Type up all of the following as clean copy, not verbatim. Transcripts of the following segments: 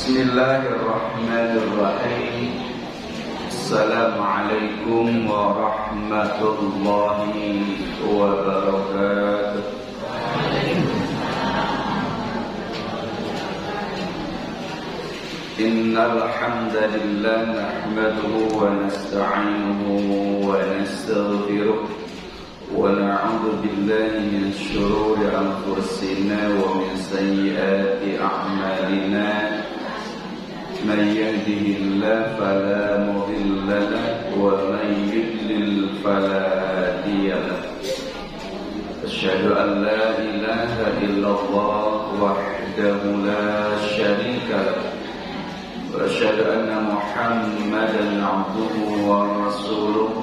Bismillahirrahmanirrahim. Assalamualaikum warahmatullahi wabarakatuh. Innal hamdalillah nahmaduhu wa nasta'inuhu wa nastaghfiruh wa na'udzu billahi min shururi anfusina wa min sayyiati a'malina. من يهده الله فلا مضل له ومن يضلل فلا هادي له أشهد أن لا إله إلا الله وحده لا شريك له وأشهد أن محمدا عبده ورسوله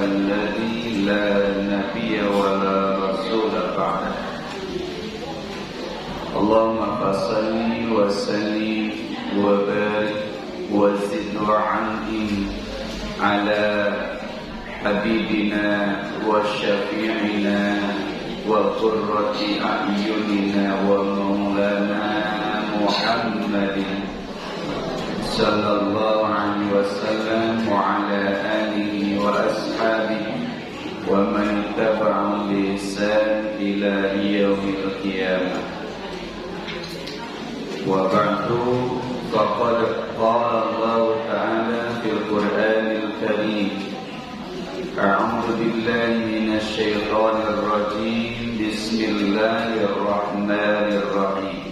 الذي لا نبي ولا رسول بعده اللهم صل وسلم وبارك وزد وعنهم على حبيبنا وشفيعنا وقرة أعيننا ومولانا محمد صلى الله عليه وسلم وعلى آله وأصحابه ومن تبعهم بإحسان إلى يوم القيامة. وبعد فقد قال الله تعالى في القرآن الكريم أعوذ بالله من الشيطان الرجيم بسم الله الرحمن الرحيم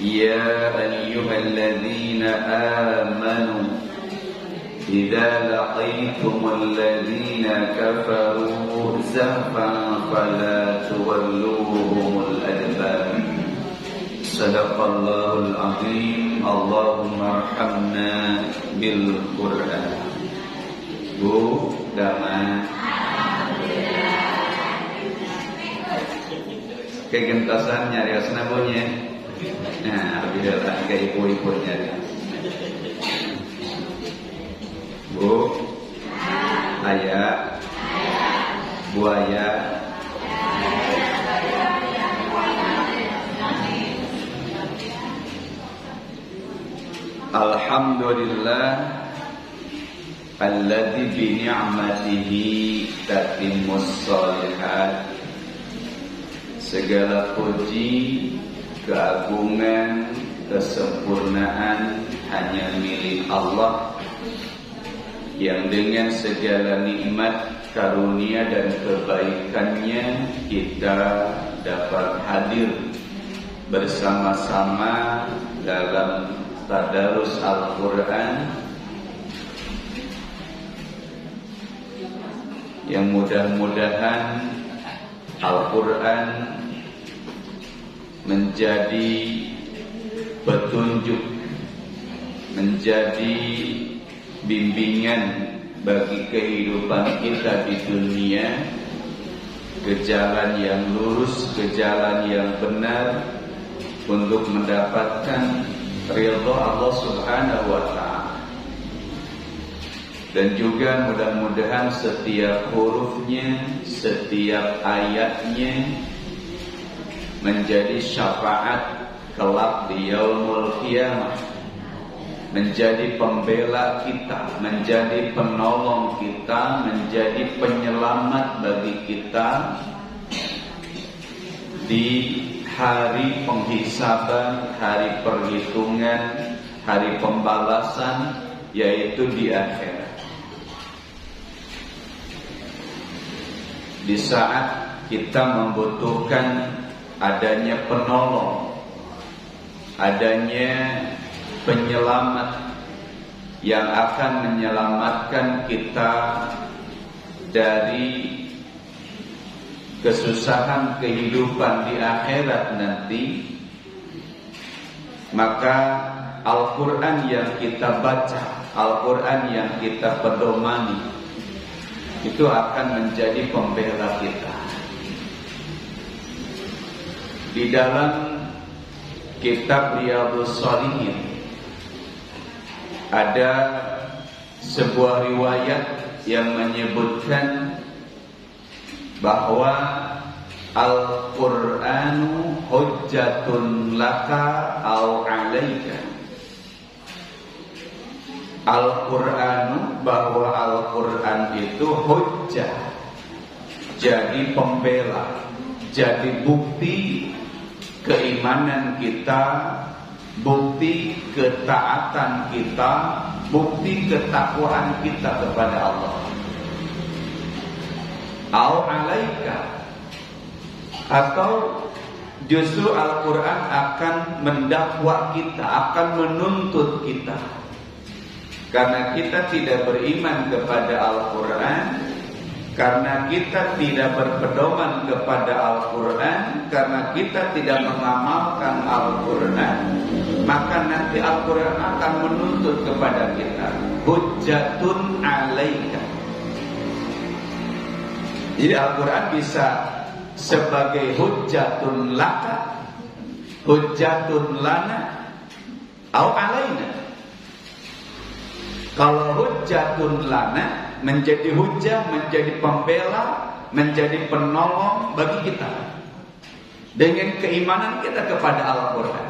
يا أيها الذين آمنوا إذا لقيتم الذين كفروا زحفا فلا تولوهم الأدبار Sadaqallahul azim. Allahumma arhamna bil Qur'an. Bu, damai. Kegentasan nyari asna bunyi. Nah, biarlah ke ibu-ibu nyari. Bu, ayah, buaya. Alhamdulillah alladzi bi ni'matihi tatimmus shalihat. Segala puji, keagungan, kesempurnaan hanya milik Allah yang dengan segala nikmat, karunia dan kebaikannya kita dapat hadir bersama-sama dalam tadarus Al-Quran yang mudah-mudahan Al-Quran menjadi petunjuk, menjadi bimbingan bagi kehidupan kita di dunia, ke jalan yang lurus, ke jalan yang benar untuk mendapatkan ridha Allah Subhanahu wa ta'ala. Dan juga mudah-mudahan setiap hurufnya, setiap ayatnya menjadi syafaat kelak di yaumul qiyamah, menjadi pembela kita, menjadi penolong kita, menjadi penyelamat bagi kita di hari penghisaban, hari perhitungan, hari pembalasan, yaitu di akhirat. Di saat kita membutuhkan adanya penolong, adanya penyelamat yang akan menyelamatkan kita dari kesusahan kehidupan di akhirat nanti, maka Al-Quran yang kita baca, Al-Quran yang kita pedomani, itu akan menjadi pembela kita. Di dalam kitab Riyadhus Shalihin ada sebuah riwayat yang menyebutkan bahwa Al-Qur'anu hujjatun laka au 'alaika. Al-Qur'anu, bahwa Al-Qur'an itu hujjah, jadi pembela, jadi bukti keimanan kita, bukti ketaatan kita, bukti ketakwaan kita kepada Allah. Au 'alaika, atau justru Al-Quran akan mendakwa kita, akan menuntut kita. Karena kita tidak beriman kepada Al-Quran, karena kita tidak berpedoman kepada Al-Quran, karena kita tidak mengamalkan Al-Quran, maka nanti Al-Quran akan menuntut kepada kita. Hujjatun 'alaika. Jadi Al-Quran bisa sebagai hujjatun laka, hujjatun lana, au 'alaina. Kalau hujjatun lana, menjadi hujjah, menjadi pembela, menjadi penolong bagi kita dengan keimanan kita kepada Al-Quran,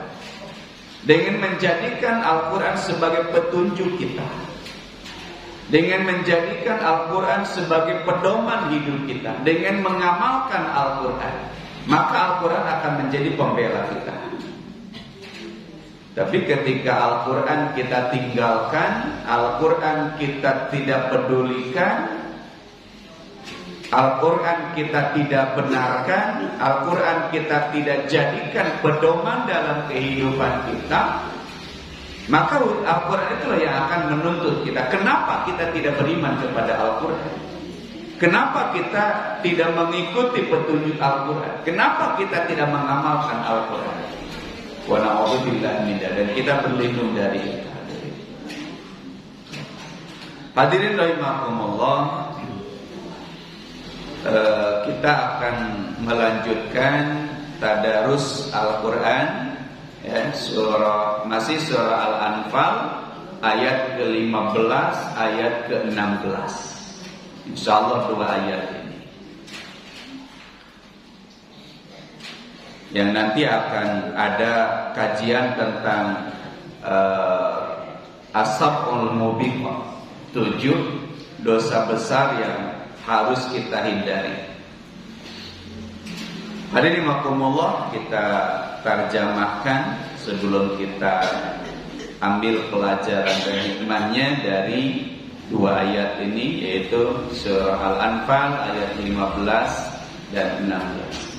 dengan menjadikan Al-Quran sebagai petunjuk kita, dengan menjadikan Al-Quran sebagai pedoman hidup kita, dengan mengamalkan Al-Quran, maka Al-Quran akan menjadi pembela kita. Tapi ketika Al-Quran kita tinggalkan, Al-Quran kita tidak pedulikan, Al-Quran kita tidak benarkan, Al-Quran kita tidak jadikan pedoman dalam kehidupan kita, maka Al-Quran itulah yang akan menuntut kita. Kenapa kita tidak beriman kepada Al-Quran? Kenapa kita tidak mengikuti petunjuk Al-Quran? Kenapa kita tidak mengamalkan Al-Quran? Wa na'udzubillah min dzalik, dan kita berlindung dari itu. Hadirin rahimakumullah, kita akan melanjutkan tadarus Al-Quran, ya, masih surah Al-Anfal ayat ke-15, ayat ke-16. Insyaallah 2 ayat ini yang nanti akan ada kajian tentang As-Sab'ul Mubiqah, 7 dosa besar yang harus kita hindari. Hadirin rahimakumullah, kita terjemahkan sebelum kita ambil pelajaran dan hikmahnya dari 2 ayat ini, yaitu surah Al-Anfal ayat 15 dan 16.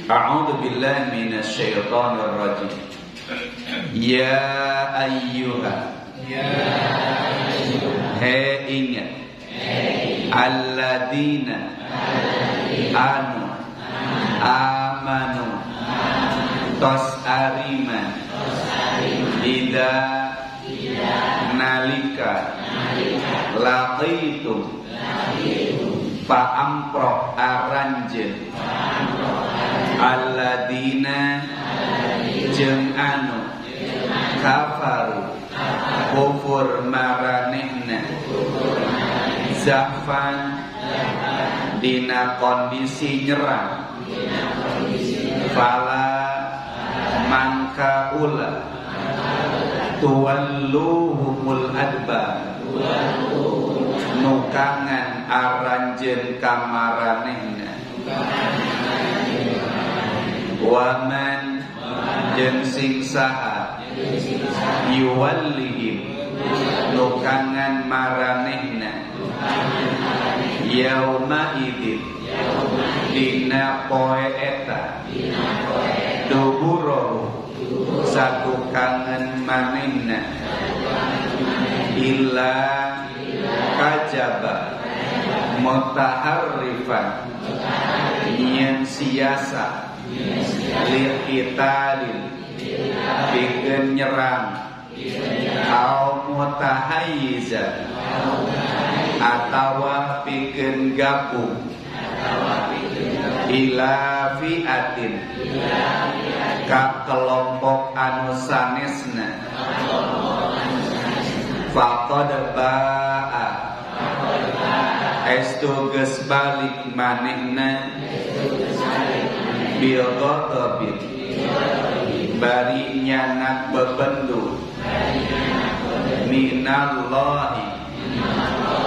A'udzu billahi minasy syaithanir rajim. Ya ayyuha, hei ingat, alladzina amanu tos ariman idza nalika laqitum fa'amproh aranjen alladzina jeung anu kafaru kufur maranehna zafan dina kondisi nyerang fala mangka ula tuwalluhumul adbar nukangan aranjen kamaranehna waman jeung sing saha yuwallihim nukangan maranehna yauma idzin dina poe eta duburo satu kangen manehna illa kajaba mutaharrifan nyen siasa liqitalin pikeun nyerang au mutahayyizan atawa pikeun gabung ila fi'atin ka kelompok anu sanesna faqad ba'a estu geus balik manehna bil ghadabi bari nyanak bebendu minallahi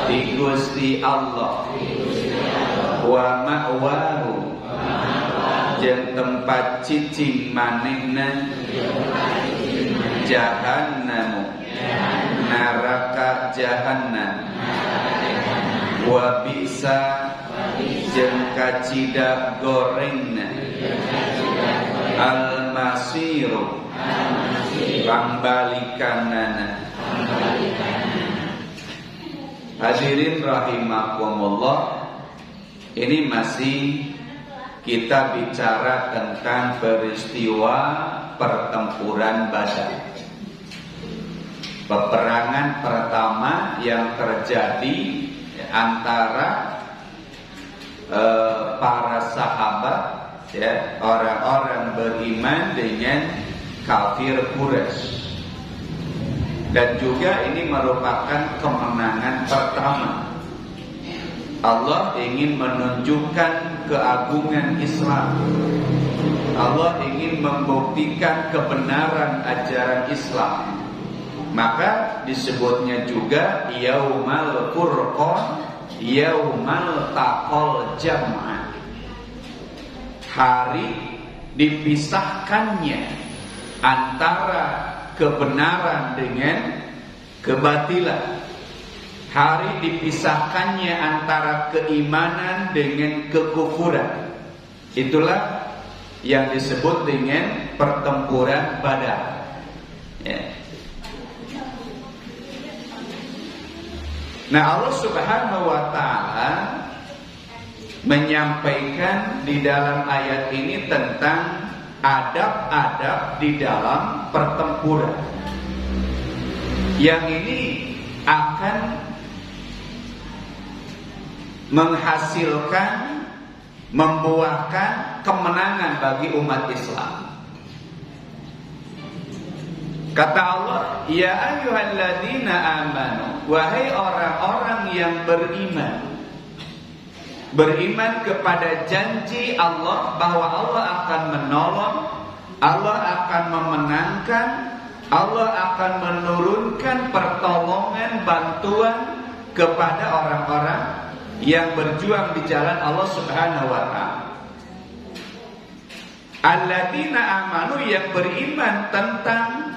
di Gusti Allah wa ma'wahu jeung tempat cicing manehna jahannam neraka jahannam wa bisa jeung kacida gorengna al masiru pambalikanana. Hadirin rahimakumullah, ini masih kita bicara tentang peristiwa pertempuran Badar. Peperangan pertama yang terjadi antara para sahabat, ya, orang-orang beriman dengan kafir Quraisy. Dan juga ini merupakan kemenangan pertama. Allah ingin menunjukkan keagungan Islam. Allah ingin membuktikan kebenaran ajaran Islam. Maka disebutnya juga Yaumal Furqan, Yaumal Taqal Jam'an, hari dipisahkannya antara kebenaran dengan kebatilan, hari dipisahkannya antara keimanan dengan kekufuran. Itulah yang disebut dengan pertempuran Badar, ya. Nah, Allah Subhanahu wa ta'ala menyampaikan di dalam ayat ini tentang adab-adab di dalam pertempuran. Yang ini akan menghasilkan, membuahkan kemenangan bagi umat Islam. Kata Allah, ya ayyuhalladzina amanu, wahai orang-orang yang beriman kepada janji Allah bahwa Allah akan menolong, Allah akan memenangkan, Allah akan menurunkan pertolongan, bantuan kepada orang-orang yang berjuang di jalan Allah Subhanahu wa ta'ala. Alladzina amanu, yang beriman tentang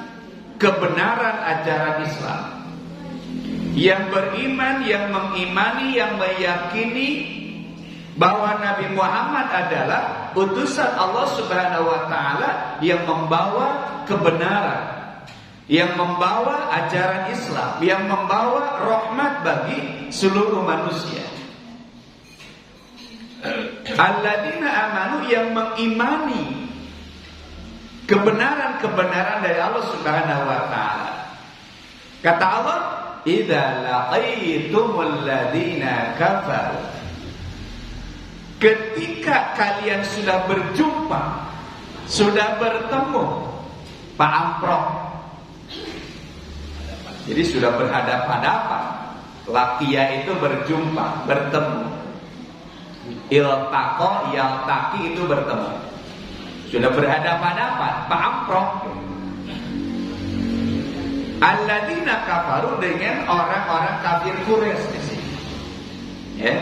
kebenaran ajaran Islam, yang beriman, yang mengimani, yang meyakini bahwa Nabi Muhammad adalah utusan Allah Subhanahu wa ta'ala yang membawa kebenaran, yang membawa ajaran Islam, yang membawa rahmat bagi seluruh manusia. Alladzina amanu, yang mengimani kebenaran-kebenaran dari Allah Subhanahu wa ta'ala. Kata Allah, idza laqaitumul ladzina kafaru, ketika kalian sudah berjumpa, sudah bertemu, Pak Amprok, jadi sudah berhadapan-hadapan. Laqiya itu berjumpa, bertemu. Iltaqa, yaltaqi itu bertemu. Sudah berhadapan-hadapan, Pak Amprok. Alladzina kafaru, dengan orang-orang kafir Quraisy di sini. Ya.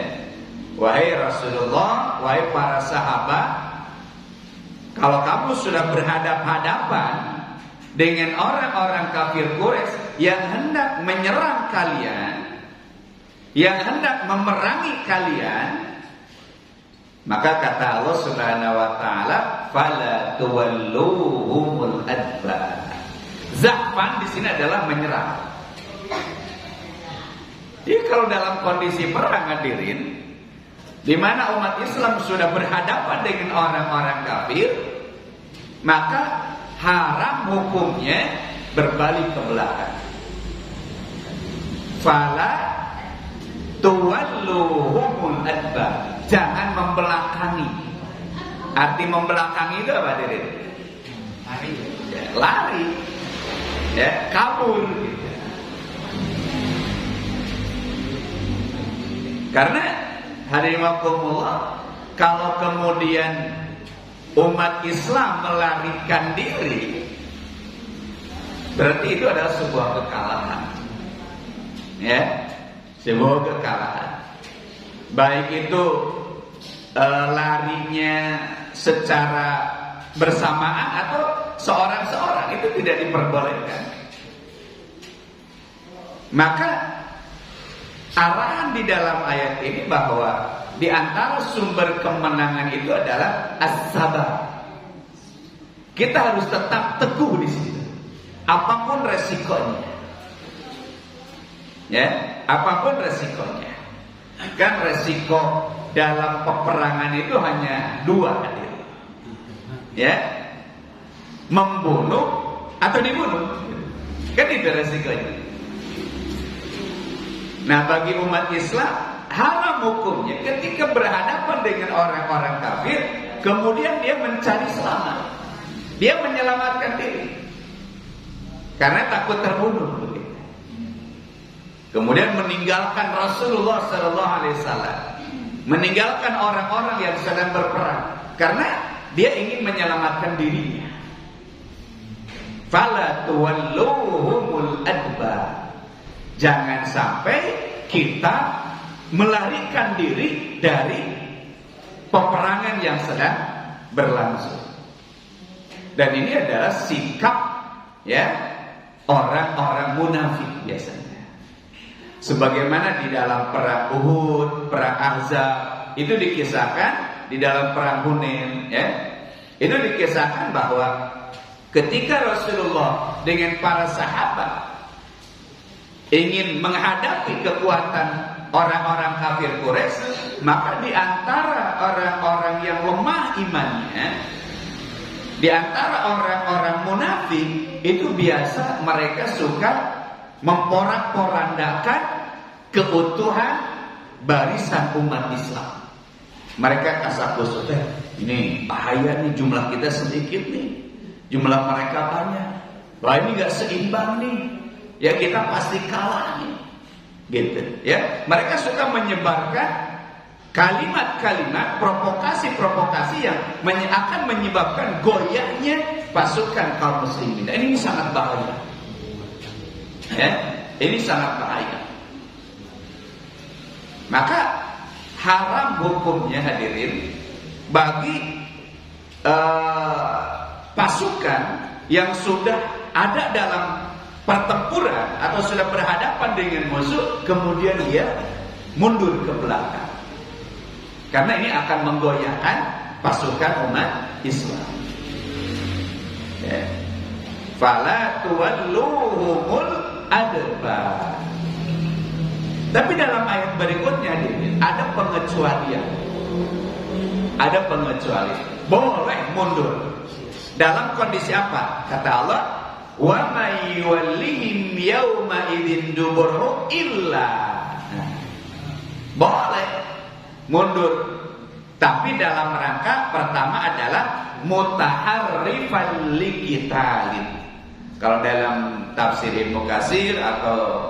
Wahai Rasulullah, wahai para sahabat, kalau kamu sudah berhadapan-hadapan dengan orang-orang kafir Quraisy yang hendak menyerang kalian, yang hendak memerangi kalian, maka kata Allah Subhanahu wa ta'ala, fala tuwalluhumul adbar. Zahfan di sini adalah menyerang. Jadi kalau dalam kondisi perang, hadirin, di mana umat Islam sudah berhadapan dengan orang-orang kafir, maka haram hukumnya berbalik ke belakang. Fala tuwalluhumul adbar, jangan membelakangi. Arti membelakangi itu apa, Dirin? Lari, ya, lari, ya, kabur gitu. Karena hadirin wakumullah, kalau kemudian umat Islam melarikan diri, berarti itu adalah sebuah kekalahan. Ya, sebuah kekalahan. Baik itu larinya secara bersamaan atau seorang-seorang, itu tidak diperbolehkan. Maka arahan di dalam ayat ini bahwa di antara sumber kemenangan itu adalah as-sabar. Kita harus tetap teguh di situ, apapun resikonya. Ya, apapun resikonya. Kan resiko dalam peperangan itu hanya dua, hadir. Ya, membunuh atau dibunuh. Kan itu resikonya. Nah, bagi umat Islam haram hukumnya ketika berhadapan dengan orang-orang kafir, kemudian dia mencari selamat, dia menyelamatkan diri karena takut terbunuh. Kemudian meninggalkan Rasulullah SAW, meninggalkan orang-orang yang sedang berperang karena dia ingin menyelamatkan dirinya. Fala tuwalluhumul adbar. Jangan sampai kita melarikan diri dari peperangan yang sedang berlangsung. Dan ini adalah sikap, ya, orang-orang munafik biasanya. Sebagaimana di dalam perang Uhud, perang Ahzab, itu dikisahkan, di dalam perang Hunain, ya, itu dikisahkan bahwa ketika Rasulullah dengan para sahabat ingin menghadapi kekuatan orang-orang kafir Quraisy, maka di antara orang-orang yang lemah imannya, di antara orang-orang munafik itu biasa mereka suka memporak-porandakan keutuhan barisan umat Islam. Mereka kasakus, ini bahaya nih, jumlah kita sedikit nih, jumlah mereka banyak. Wah, ini gak seimbang nih, ya kita pasti kalah nih, gitu. Ya, mereka suka menyebarkan kalimat-kalimat provokasi-provokasi yang akan menyebabkan goyahnya pasukan kaum muslimin. Dan ini sangat bahaya. Ya, ini sangat bahaya. Maka haram hukumnya, hadirin, bagi pasukan yang sudah ada dalam pertempuran atau sudah berhadapan dengan musuh, kemudian dia mundur ke belakang, karena ini akan menggoyahkan pasukan umat Islam. Ya. Fala tuwalluhumul adbar. Tapi dalam ayat berikutnya ada pengecualian. Ada pengecualian. Boleh mundur. Dalam kondisi apa? Kata Allah, wa may yuwallihim yawma idzin duburhu illa. Boleh mundur. Tapi dalam rangka pertama adalah mutaharrifan liqitalin. Kalau dalam tafsir Ibnu Katsir atau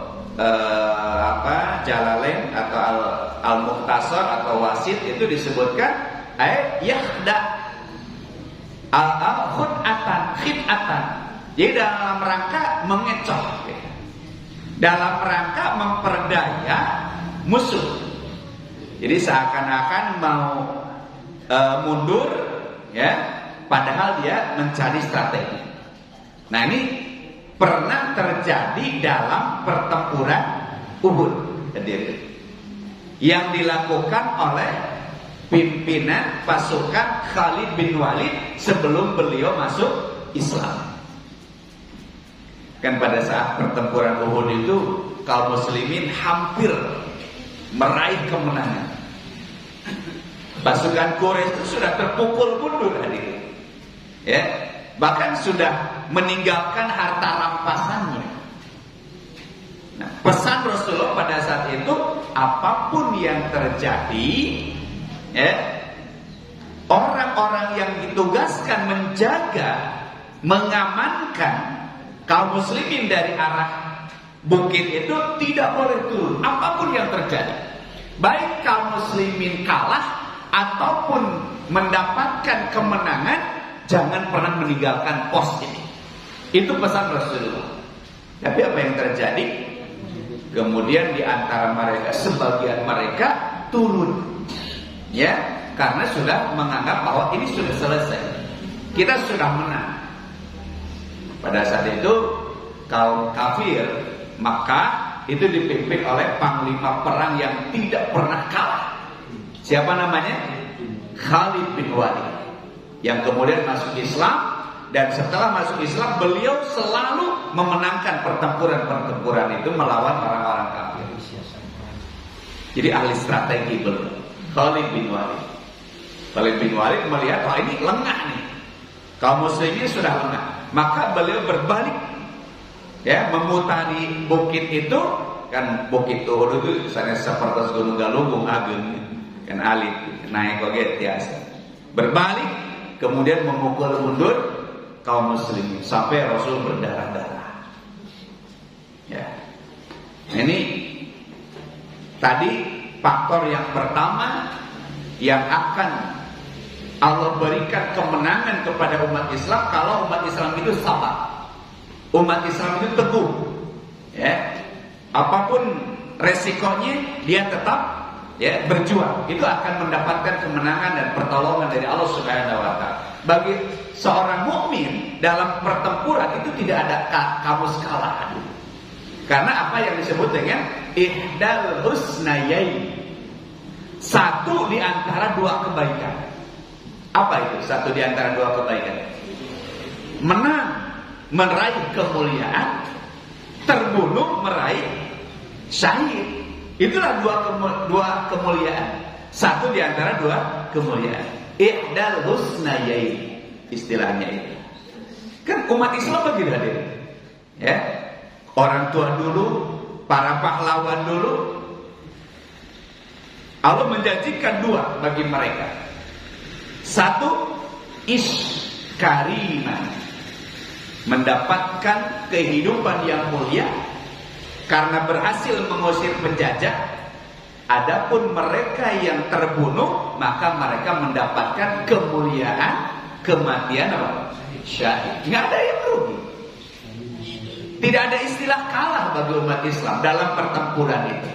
Jalalain atau Al-Mukhtasar atau Wasit itu disebutkan yahda khid'atan. Jadi dalam rangka mengecoh, dalam rangka memperdaya musuh. Jadi seakan-akan mau mundur, ya, padahal dia mencari strategi. Nah, ini pernah terjadi dalam pertempuran Uhud, yang dilakukan oleh pimpinan pasukan Khalid bin Walid sebelum beliau masuk Islam. Kan pada saat pertempuran Uhud itu kaum muslimin hampir meraih kemenangan. Pasukan Quraisy itu sudah terpukul mundur, hadirin. Ya, bahkan sudah meninggalkan harta rampasannya. Nah, pesan Rasulullah pada saat itu, apapun yang terjadi, ya, orang-orang yang ditugaskan menjaga, mengamankan kaum muslimin dari arah bukit itu tidak boleh turun, apapun yang terjadi. Baik kaum muslimin kalah ataupun mendapatkan kemenangan, jangan pernah meninggalkan pos ini. Itu pesan Rasulullah. Tapi apa yang terjadi? Kemudian di antara mereka, sebagian mereka turun, ya, karena sudah menganggap bahwa ini sudah selesai, kita sudah menang. Pada saat itu kaum kafir Makkah itu dipimpin oleh panglima perang yang tidak pernah kalah. Siapa namanya? Khalid bin Walid, yang kemudian masuk Islam. Dan setelah masuk Islam, beliau selalu memenangkan pertempuran-pertempuran itu melawan orang-orang kafir. Jadi ahli strategi beliau, Khalid bin Walid. Khalid bin Walid melihat, wah ini lengah nih, kaum muslimin sudah lengah. Maka beliau berbalik, ya, memutari bukit itu. Kan bukit Uhud itu misalnya seperti Gunung Galunggung agung, kan alit naik koget biasa. Berbalik, kemudian memukul mundur kaum muslimin sampai Rasul berdarah-darah. Ya, ini tadi faktor yang pertama yang akan Allah berikan kemenangan kepada umat Islam kalau umat Islam itu sabar, umat Islam itu teguh. Ya, apapun resikonya dia tetap, ya, berjuang. Itu akan mendapatkan kemenangan dan pertolongan dari Allah Subhanahu wa taala. Bagi seorang mukmin dalam pertempuran itu tidak ada kamus kalah. Karena apa yang disebut dengan ihdal husnayain, satu di antara dua kebaikan. Apa itu satu di antara dua kebaikan? Menang, meraih kemuliaan, terbunuh, meraih syahid. Itulah dua kemuliaan. Satu di antara dua kemuliaan. Ihdal husnayain, istilahnya itu. Kan umat Islam begitu hadir. Ya. Orang tua dulu, para pahlawan dulu, Allah menjanjikan dua bagi mereka. Satu, karimah, mendapatkan kehidupan yang mulia karena berhasil mengusir penjajah. Adapun mereka yang terbunuh, maka mereka mendapatkan kemuliaan, kematian apa? Syahid. Nggak ada yang rugi. Tidak ada istilah kalah bagi umat Islam dalam pertempuran itu.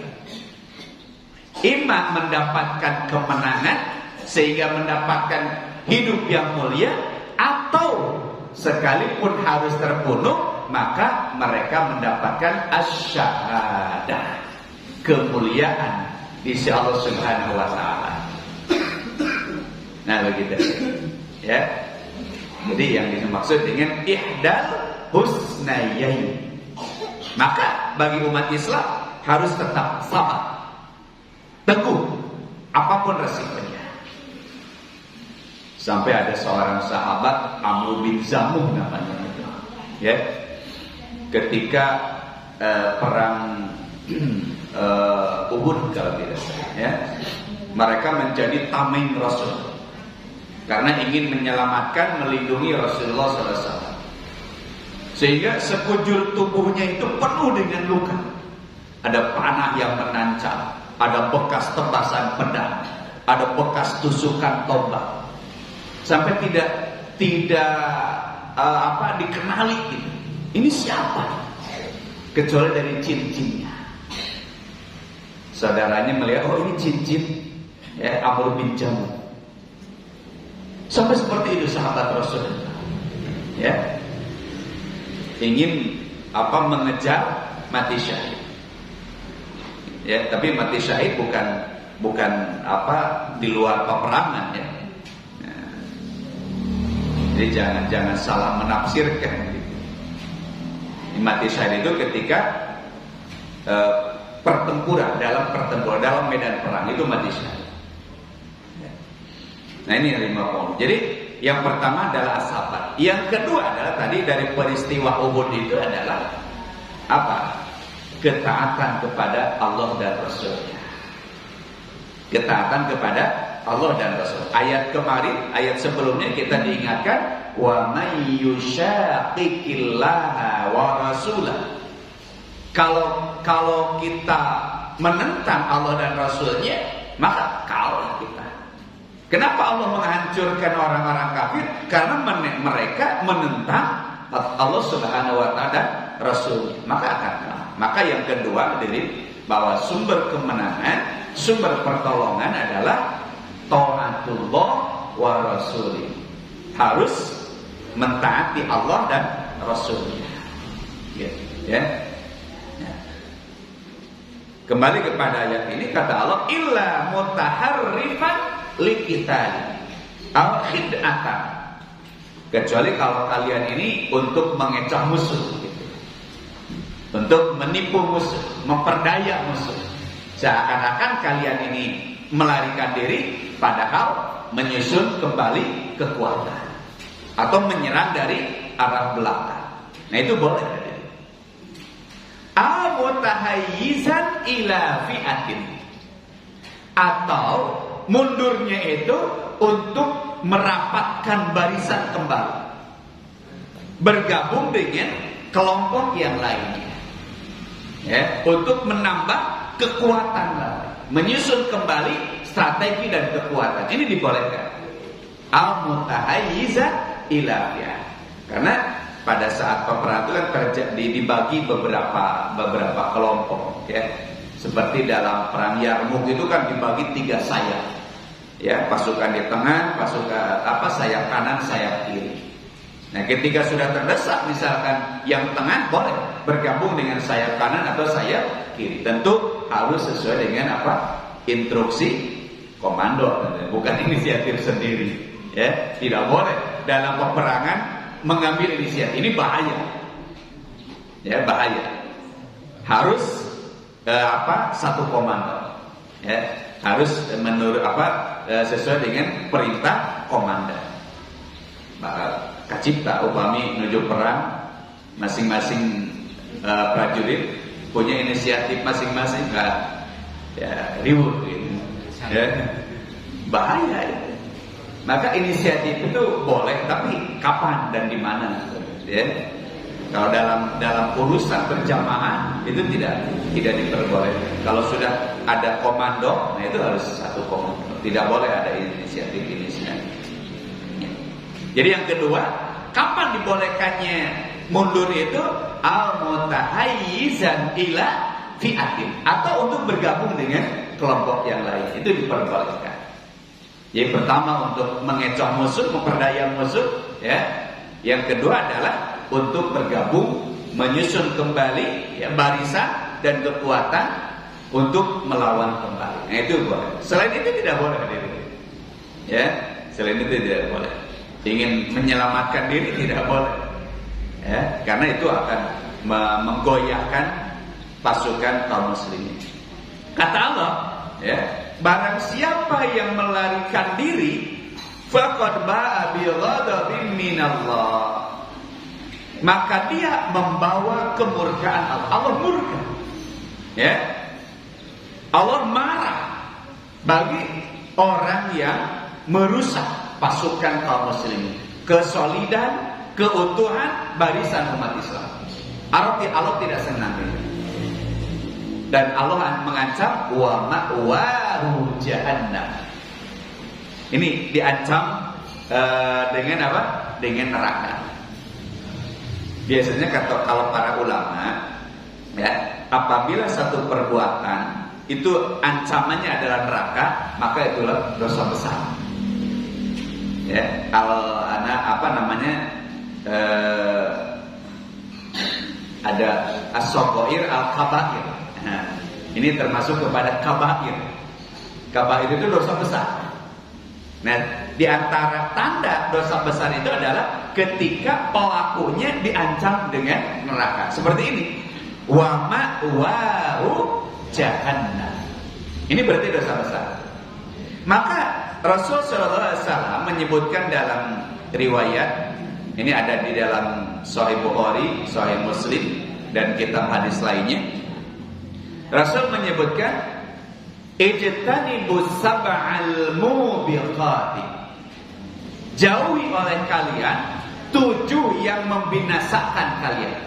Imam mendapatkan kemenangan sehingga mendapatkan hidup yang mulia, atau sekalipun harus terbunuh, maka mereka mendapatkan asy-syahadah, kemuliaan di sisi Allah Subhanahu wa taala. Nah, begitu. Ya. Jadi yang dimaksud dengan ihdal husnayain. Maka bagi umat Islam harus tetap sabar, teguh apapun resikonya. Sampai ada seorang sahabat, Amr bin Zamuh namanya, ya, ketika perang Uhud kalau tidak salah, ya, mereka menjadi tameng Rasul karena ingin menyelamatkan, melindungi Rasulullah SAW. Sehingga sekujur tubuhnya itu penuh dengan luka. Ada panah yang menancap, ada bekas tebasan pedang, ada bekas tusukan tombak. Sampai tidak dikenali gitu. Ini siapa? Kecuali dari cincinnya. Saudaranya melihat, oh ini cincin, ya, Amr bin Jamuh. Sampai seperti itu sahabat Rasulullah, ya, ingin mengejar mati syahid. Ya, tapi mati syahid bukan di luar peperangan, ya. Nah, jadi jangan salah menafsirkan. Mati syahid itu ketika dalam medan perang itu mati syahid. Nah, ini yang 50. Jadi yang pertama adalah sabar. Yang kedua adalah tadi dari peristiwa Uhud itu adalah apa? Ketaatan kepada Allah dan Rasulnya. Ketaatan kepada Allah dan Rasul. Ayat kemarin, ayat sebelumnya kita diingatkan, wa may yushaqiqillaha wa rasulah. Kalau kita menentang Allah dan Rasulnya, maka kalah kita. Kenapa Allah menghancurkan orang-orang kafir? Karena mereka menentang Allah Subhanahu wa taala dan Rasul. Maka akan kalah. Maka yang kedua dari bahwa sumber kemenangan, sumber pertolongan adalah taatullah wa rasulih. Harus mentaati Allah dan Rasulnya. Ya. Kembali kepada ayat ini, kata Allah, illa mutaharrifan liqital aw khid'atan. Kecuali kalau kalian ini untuk mengecoh musuh gitu. Untuk menipu musuh, memperdaya musuh. Seakan-akan kalian ini melarikan diri, padahal menyusun kembali kekuatan atau menyerang dari arah belakang. Nah itu boleh. Mutahayyizan ila fi'atin, atau mundurnya itu untuk merapatkan barisan kembali, bergabung dengan kelompok yang lainnya, ya, untuk menambah kekuatan lagi, menyusun kembali strategi dan kekuatan. Ini dibolehkan. Mutahayyizan ila fi'atin, karena pada saat peperangan itu kan dibagi beberapa kelompok, ya. Seperti dalam perang Yarmuk itu kan dibagi 3 sayap, ya, pasukan di tengah, pasukan sayap kanan, sayap kiri. Nah, ketika sudah terdesak, misalkan yang tengah boleh bergabung dengan sayap kanan atau sayap kiri. Tentu harus sesuai dengan instruksi komando, bukan inisiatif sendiri, ya. Tidak boleh dalam peperangan mengambil inisiatif. Ini bahaya, ya, bahaya. Harus satu komando, ya, harus menurut sesuai dengan perintah komandan. Kacipta upami menuju perang, masing-masing prajurit punya inisiatif masing-masing, ya, ribut gitu, ya, bahaya itu. Maka inisiatif itu boleh, tapi kapan dan di mana, ya. Kalau dalam urusan berjamaah itu tidak diperbolehkan. Kalau sudah ada komando, nah itu harus satu komando. Tidak boleh ada inisiatif. Jadi yang kedua, kapan dibolehkannya mundur itu? Mutahayyizan ila fi'atin, atau untuk bergabung dengan kelompok yang lain, itu diperbolehkan. Jadi pertama untuk mengecoh musuh, memperdaya musuh, ya. Yang kedua adalah untuk bergabung, menyusun kembali, ya, barisan dan kekuatan untuk melawan kembali. Nah itu boleh. Selain itu tidak boleh, ya. Selain itu tidak boleh. Ingin menyelamatkan diri tidak boleh, ya, karena itu akan menggoyahkan pasukan kaum muslimin. Kata Allah, ya, barang siapa yang melarikan diri, faqad ba'a bi ghadabin minallah, maka dia membawa kemurkaan Allah. Allah murka, ya. Allah marah bagi orang yang merusak pasukan kaum muslimin, kesolidan, keutuhan barisan umat Islam. Allah tidak senang itu. Dan Allah mengancam wa ma'wahu jahannam. Ini diancam dengan apa? Dengan neraka. Biasanya kalau para ulama, ya, apabila satu perbuatan itu ancamannya adalah neraka, maka itulah dosa besar. Ya, kalau ada as-saghair al-kabair. Nah, ini termasuk kepada kabair. Kabair itu dosa besar. Nah, di antara tanda dosa besar itu adalah ketika pelakunya diancam dengan neraka. Seperti ini. Wa ma'wahu jahannam. Ini berarti dosa besar. Maka Rasul sallallahu alaihi wasallam menyebutkan dalam riwayat, ini ada di dalam Sahih Bukhari, Sahih Muslim dan kitab hadis lainnya. Rasul menyebutkan ijtanibus sab'al mubiqati. Jauhi oleh kalian 7 yang membinasakan kalian.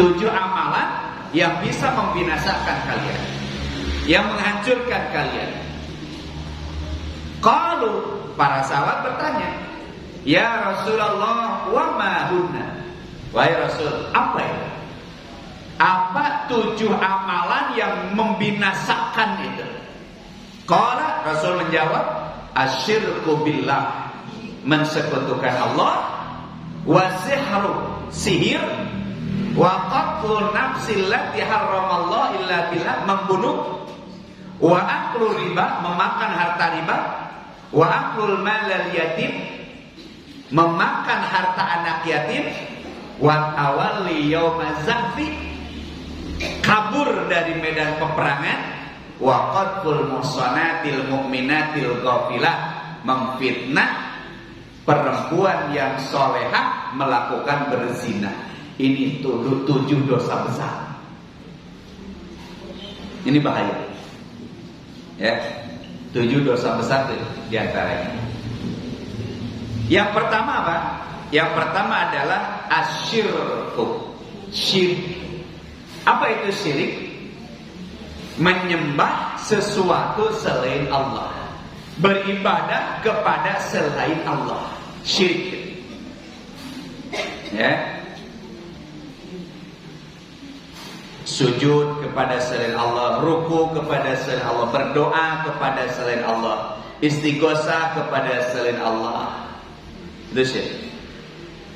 7 amalan yang bisa membinasakan kalian, yang menghancurkan kalian. Qalu, para sahabat bertanya, ya Rasulullah, wa ma hunna? Wahai Rasul, apa itu? Apa 7 amalan yang membinasakan itu? Qala, Rasul menjawab, asyirku billah, mensekutukan Allah, wa sihru, sihir, wa qatlun nafsil lati haramallahu illa billah, membunuh, wa aklu riba, memakan harta riba, wa aklul malal yatim, memakan harta anak yatim, wa awali yaumaz zahfi, kabur dari medan peperangan, wa qatlul muhsanatil mu'minatil ghafilah, memfitnah perempuan yang solehah melakukan berzina. Ini 7 dosa besar. Ini bahaya. Ya, 7 dosa besar di antaranya. Yang pertama apa? Yang pertama adalah asyirku, syirik. Apa itu syirik? Menyembah sesuatu selain Allah, beribadah kepada selain Allah, syirik. Ya, sujud kepada selain Allah, ruku kepada selain Allah, berdoa kepada selain Allah, istighosah kepada selain Allah. Itu syirik.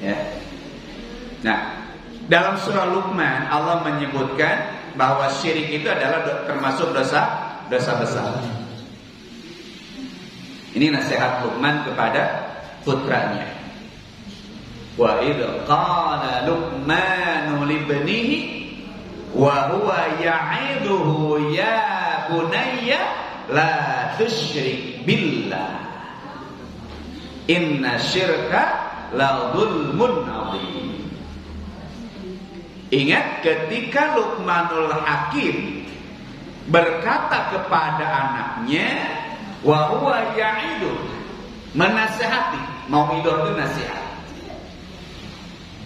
Ya. Nah, dalam surah Luqman Allah menyebutkan bahwa syirik itu adalah termasuk dosa besar. Ini nasihat Luqman kepada putranya. Wa idz qala Luqmanu libnihi wa huwa ya'iduhu ya bunayya la tusyrik billah inna syirka la dzulmun adzim. Ingat ketika Luqmanul Hakim berkata kepada anaknya, wa huwa ya'idu, menasihati, mau'idah itu nasihat.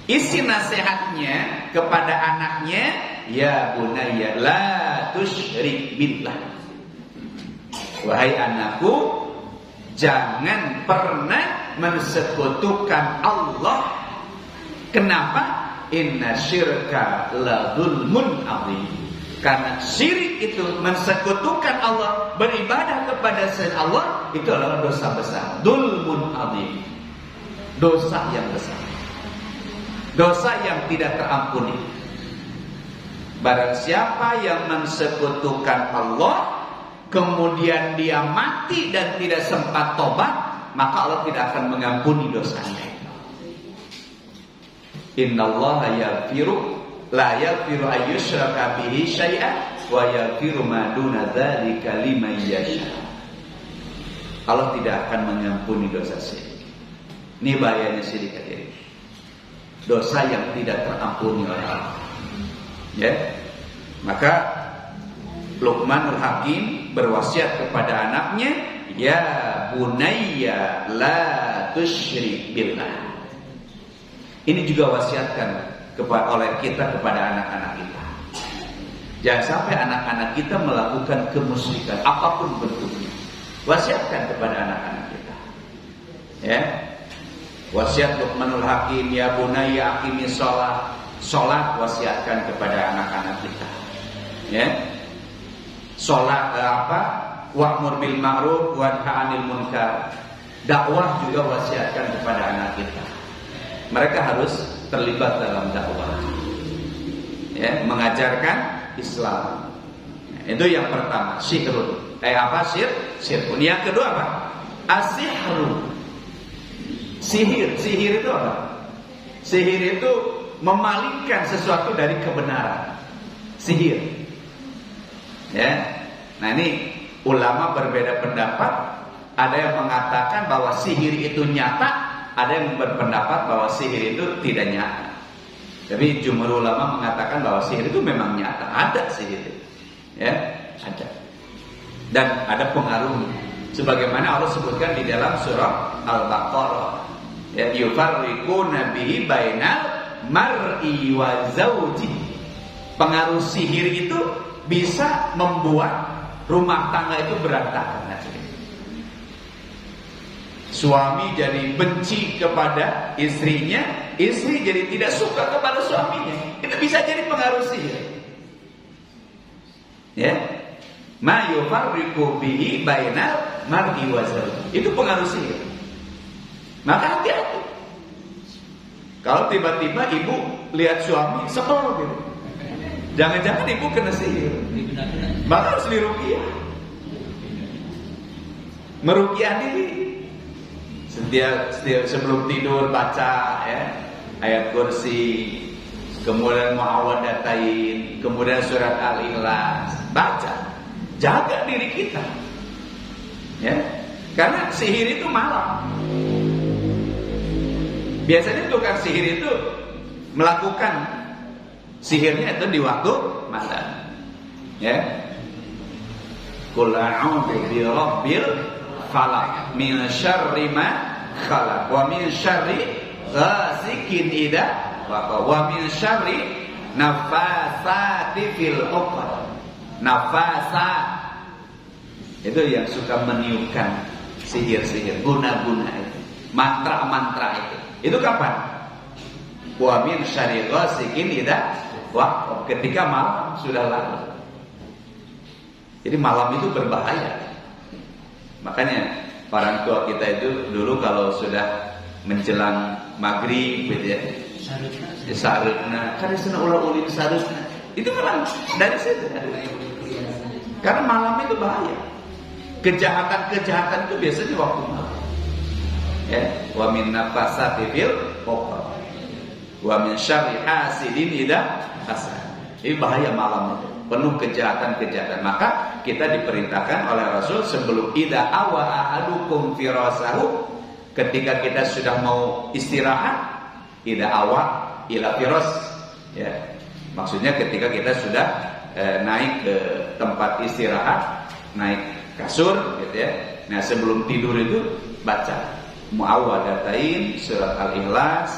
Isi nasihatnya kepada anaknya, ya bunayya la tusyrik billah, wahai anakku, jangan pernah mensekutukan Allah. Kenapa? Inna syirka la dzulmun adzim. Karena syirik itu, mensekutukan Allah, beribadah kepada selain Allah, itu adalah dosa besar. Dzulmun adzim, dosa yang besar, dosa yang tidak terampuni. Barang siapa yang mensekutukan Allah, kemudian dia mati dan tidak sempat tobat, maka Allah tidak akan mengampuni dosanya. Innallaha yaghfiru la yaghfiru ayyushraka bihi syai'an wa yaghfiru ma duna dzalika liman yasha. Allah tidak akan mengampuni dosa syirik. Ini bahayanya syirik ini. Dosa yang tidak terampuni oleh Allah. Ya. Maka Luqmanul Hakim berwasiat kepada anaknya, ya bunayya la tusyrik billah. Ini juga wasiatkan oleh kita kepada anak-anak kita. Jangan sampai anak-anak kita melakukan kemusyrikan apapun bentuknya. Wasiatkan kepada anak-anak kita. Ya. Wasiat Luqmanul Hakim, ya bunayya aqimi sholat. Sholat wasiatkan kepada anak-anak kita. Ya. Sholat wa'mur bil ma'ruf wanha 'anil munkar. Dakwah juga wasiatkan kepada anak kita. Mereka harus terlibat dalam dakwah. Ya, mengajarkan Islam. Nah, itu yang pertama, syihrun. Syirkun. Yang kedua apa? Asihru. Sihir. Sihir itu apa? Sihir itu memalingkan sesuatu dari kebenaran. Sihir. Ya. Nah, ini ulama berbeda pendapat. Ada yang mengatakan bahwa sihir itu nyata, ada yang berpendapat bahwa sihir itu tidak nyata. Tapi jumhur ulama mengatakan bahwa sihir itu memang nyata, ada sihir. Ya, ada. Dan ada pengaruhnya. Sebagaimana Allah sebutkan di dalam surah Al-Baqarah. Ya, yufarriquna bihi bainal mar'i wa zawji. Pengaruh sihir itu bisa membuat rumah tangga itu berantakan. Suami jadi benci kepada istrinya, istri jadi tidak suka kepada suaminya. Itu bisa jadi pengaruh sihir. Ya. Ma yufarriqu bihi bainal mar'i wa zawji. Itu pengaruh sihir. Maka hati-hati. Kalau tiba-tiba ibu lihat suami sebel gitu, jangan-jangan ibu kena sihir. Maka harus diruqyah. Meruqyah diri. Setiap sebelum tidur baca ya ayat kursi, kemudian muawwadzatain, kemudian surat Al-Ikhlas, baca, jaga diri kita, ya, karena sihir itu malam. Biasanya tukang sihir itu melakukan sihirnya itu di waktu malam, ya. Qul a'udzu bi rabbil falaq min syarri ma khalaq wa min syarri ghasikin idza waqa wa min syarri nafasati fil 'uqad. Nafasat itu yang suka meniupkan sihir-sihir, guna-guna itu, mantra-mantra itu. Itu kapan? Wa min syarri ghasikin idza waqa, ketika malam sudah lalu. Jadi malam itu berbahaya. Makanya orang tua kita itu dulu kalau sudah menjelang maghrib gitu ya, sarutna, karena sana ulah-ulin sarutna, itu memang dari situ. Karena malam itu bahaya. Kejahatan-kejahatan itu biasanya waktu malam. Ya, wa min nafasati fil 'uqad, wa min syarri hasidin idza hasad. Ini bahaya malam itu, penuh kejahatan-kejahatan. Maka kita diperintahkan oleh Rasul sebelum idza awa ahadukum firasahu, ketika kita sudah mau istirahat, idza awa ila firas, ya. Maksudnya ketika kita sudah naik ke tempat istirahat, naik kasur gitu ya. Nah, sebelum tidur itu baca muawwadzatain, surat Al-Ikhlas,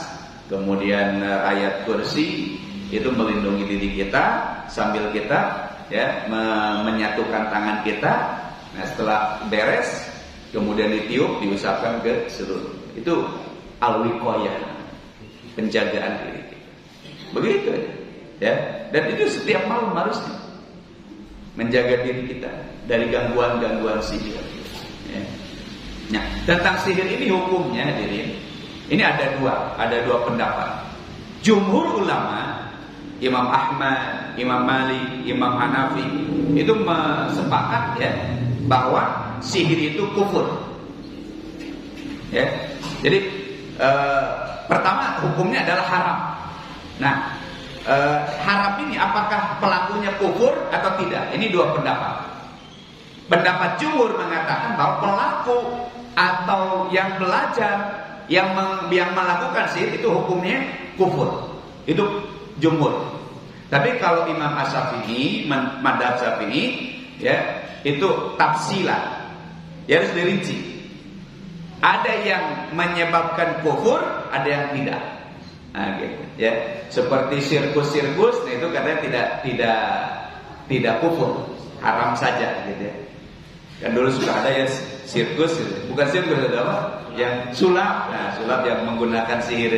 kemudian ayat kursi, itu melindungi diri kita sambil kita ya menyatukan tangan kita. Nah, setelah beres kemudian ditiup, diusapkan ke seluruh. Itu al-wiqayah, penjagaan diri kita. Begitu ya. Dan itu setiap malam harusnya menjaga diri kita dari gangguan-gangguan sihir ya. Nah, tentang sihir ini hukumnya hadirin, ini ada dua pendapat. Jumhur ulama, Imam Ahmad, Imam Malik, Imam Hanafi itu sepakat ya bahwa sihir itu kufur. Ya. Jadi pertama hukumnya adalah haram. Nah, haram ini apakah pelakunya kufur atau tidak? Ini dua pendapat. Pendapat jumhur mengatakan bahwa pelaku atau yang belajar yang melakukan sihir itu hukumnya kufur. Itu jumhur. Tapi kalau Imam Asy-Syafi'i, madhab Syafi'i, ya, itu tafsilan. Ya, harus dirinci. Ada yang menyebabkan kufur, ada yang tidak. Nah, gitu, ya. Seperti sirkus-sirkus, nah itu katanya tidak kufur, haram saja, gitu ya. Kan dulu suka ada ya sirkus, bukan sirkus, ada apa? Yang sulap. Nah, sulap yang menggunakan sihir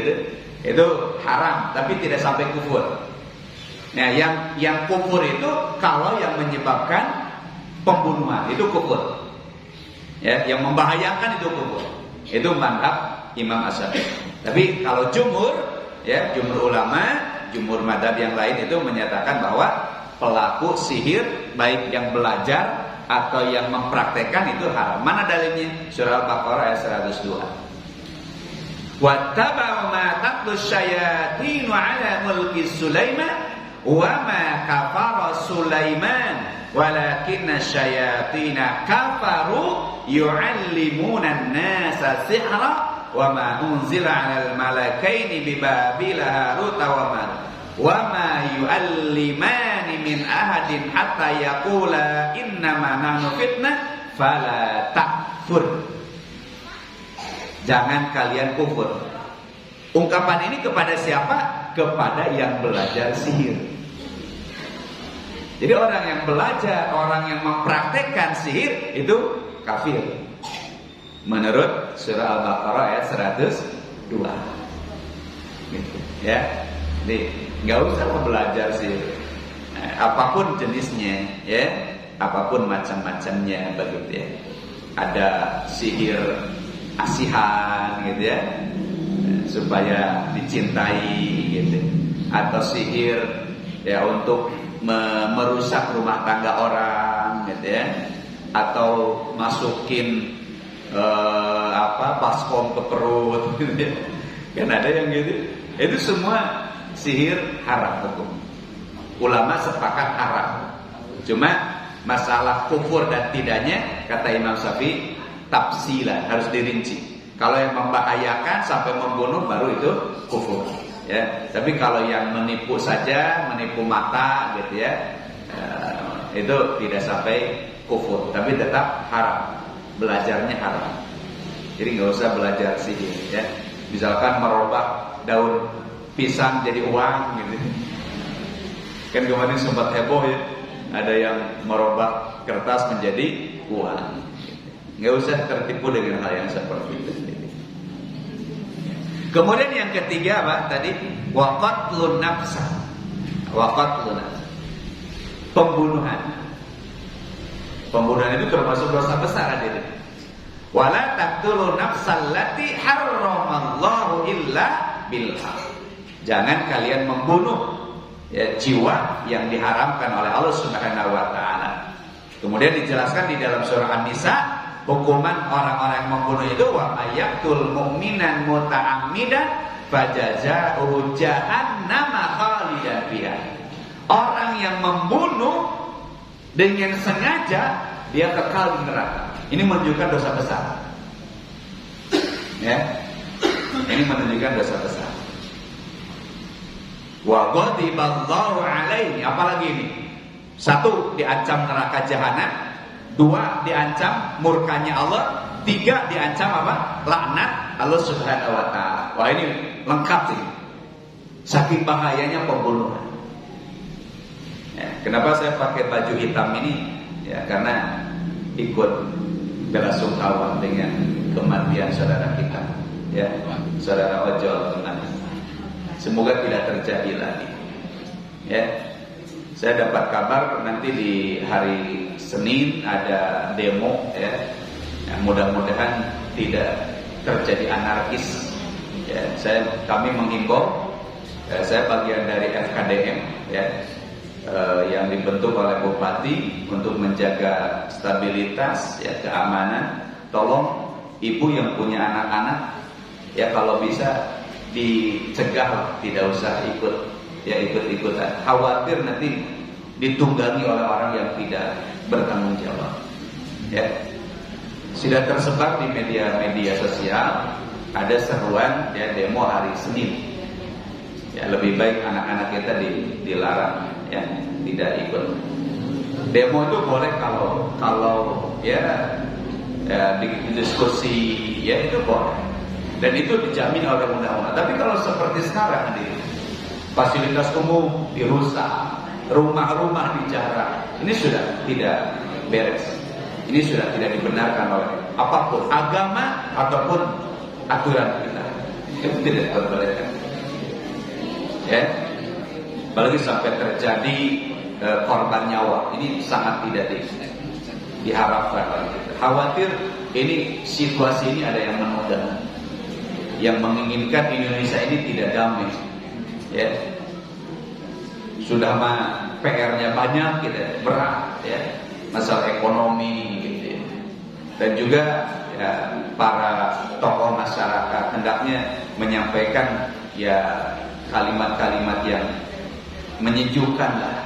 itu haram, tapi tidak sampai kufur. Nah, yang kufur itu kalau yang menyebabkan pembunuhan, itu kufur. Ya, yang membahayakan itu kufur. Itu mazhab Imam Asy-Syafi'i. Tapi kalau jumhur, ya, jumhur ulama, jumhur mazhab yang lain itu menyatakan bahwa pelaku sihir baik yang belajar atau yang mempraktekkan itu haram. Mana dalilnya? Surah Al-Baqarah ayat 102. Wattaba'u ma tatlu syayatinu 'ala mulki Sulaiman wa ma kafara Sulaiman walakinna syayatina kafaru yu'allimuna an-nasa sihra wa ma unzila 'alal malakaini bi Babila Harut wa Marut wa ma yu'allimani min ahadin hatta yaqula innama nahnu fitnah fala takfur. Jangan kalian kufur. Ungkapan ini kepada siapa? Kepada yang belajar sihir. Jadi orang yang belajar, orang yang mempraktekkan sihir itu kafir. menurut surah Al-Baqarah ayat 102. Gitu, ya. Jadi nggak usah belajar sihir, apapun jenisnya, ya, apapun macam-macamnya, begitu ya. Ada sihir asihan, gitu ya, supaya dicintai, gitu. Atau sihir ya untuk merusak rumah tangga orang, gitu ya. Atau masukin baskom ke perut, gitu ya. Kan ada yang gitu. Itu semua sihir haram hukum. Ulama sepakat haram. Cuma masalah kufur dan tidaknya, kata Imam Syafi'i, tafsilan, harus dirinci. Kalau yang membahayakan sampai membunuh baru itu kufur, ya. Tapi kalau yang menipu saja, menipu mata, gitu ya, itu tidak sampai kufur, tapi tetap haram. Belajarnya haram. Jadi nggak usah belajar sihir, ya. Misalkan merubah daun pisang jadi uang, gitu. Kan kemarin sempat heboh ya, ada yang merubah kertas menjadi uang. Nggak usah tertipu dengan hal yang seperti itu. Kemudian yang ketiga apa tadi? Waqatlun nafsa. Waqatlun nafsa. Pembunuhan. Pembunuhan itu termasuk dosa besar, hadirin. Wala taqtulun nafsal lati harramallahu illa bil haqq. Jangan kalian membunuh ya, jiwa yang diharamkan oleh Allah Subhanahu wa taala. Kemudian dijelaskan di dalam surah An-Nisa, hukuman orang-orang yang membunuh itu wa ayyaqtul mu'minan muta'ammidan fajazaa'uhu jahannama khalidan fiha. Orang yang membunuh dengan sengaja dia kekal di neraka. Ini menunjukkan dosa besar. Ya. Ini menunjukkan dosa besar. Wa ghadiballahu alaihi, apalagi ini? Satu, diancam neraka jahanam. Dua, diancam murkanya Allah. Tiga, diancam apa? Laknat Allah Subhanahu wa taala. Wah, ini lengkap sih. Saking bahayanya pembunuhan. Ya, kenapa saya pakai baju hitam ini? Ya, karena ikut belasungkawa dengan kematian saudara kita, ya, saudara Ojol. Semoga tidak terjadi lagi. Ya, saya dapat kabar nanti di hari Senin ada demo, ya. Ya, mudah-mudahan tidak terjadi anarkis. Ya, kami menghimbau, saya bagian dari FKDM, ya, yang dibentuk oleh Bupati untuk menjaga stabilitas, ya, keamanan. Tolong ibu yang punya anak-anak, ya, kalau bisa dicegah, tidak usah ikut-ikutan. Khawatir nanti ditunggangi oleh orang yang tidak bertanggung jawab. Ya, sudah tersebar di media sosial ada seruan, ya, demo hari Senin. Ya, lebih baik anak-anak kita dilarang, ya, tidak ikut. Demo itu boleh kalau ya, diskusi, ya, itu boleh. Dan itu dijamin oleh undang-undang. Tapi kalau seperti sekarang, fasilitas umum dirusak, rumah-rumah dijarah, ini sudah tidak beres. Ini sudah tidak dibenarkan oleh apapun, agama ataupun aturan kita. Itu tidak diperbolehkan. Ya, apalagi sampai terjadi korban nyawa, ini sangat tidak diharapkan oleh kita. Khawatir ini situasi ini ada yang menunda, yang menginginkan Indonesia ini tidak damai. Ya, sudah PR-nya banyak, gitu, berat, ya, masalah ekonomi, gitu, ya. Dan juga, ya, para tokoh masyarakat hendaknya menyampaikan, ya, kalimat-kalimat yang menyejukkan lah.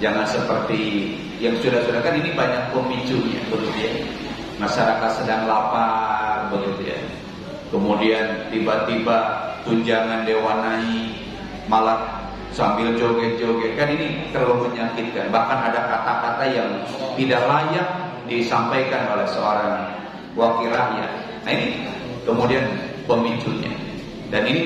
Jangan seperti yang sudah-sudah, kan ini banyak pemicunya, begitu ya. Masyarakat sedang lapar, begitu ya. Kemudian tiba-tiba tunjangan dewan naik, malah sambil joget-joget, kan ini terlalu menyakitkan. Bahkan ada kata-kata yang tidak layak disampaikan oleh seorang wakil rakyat. Nah, ini kemudian pemicunya. Dan ini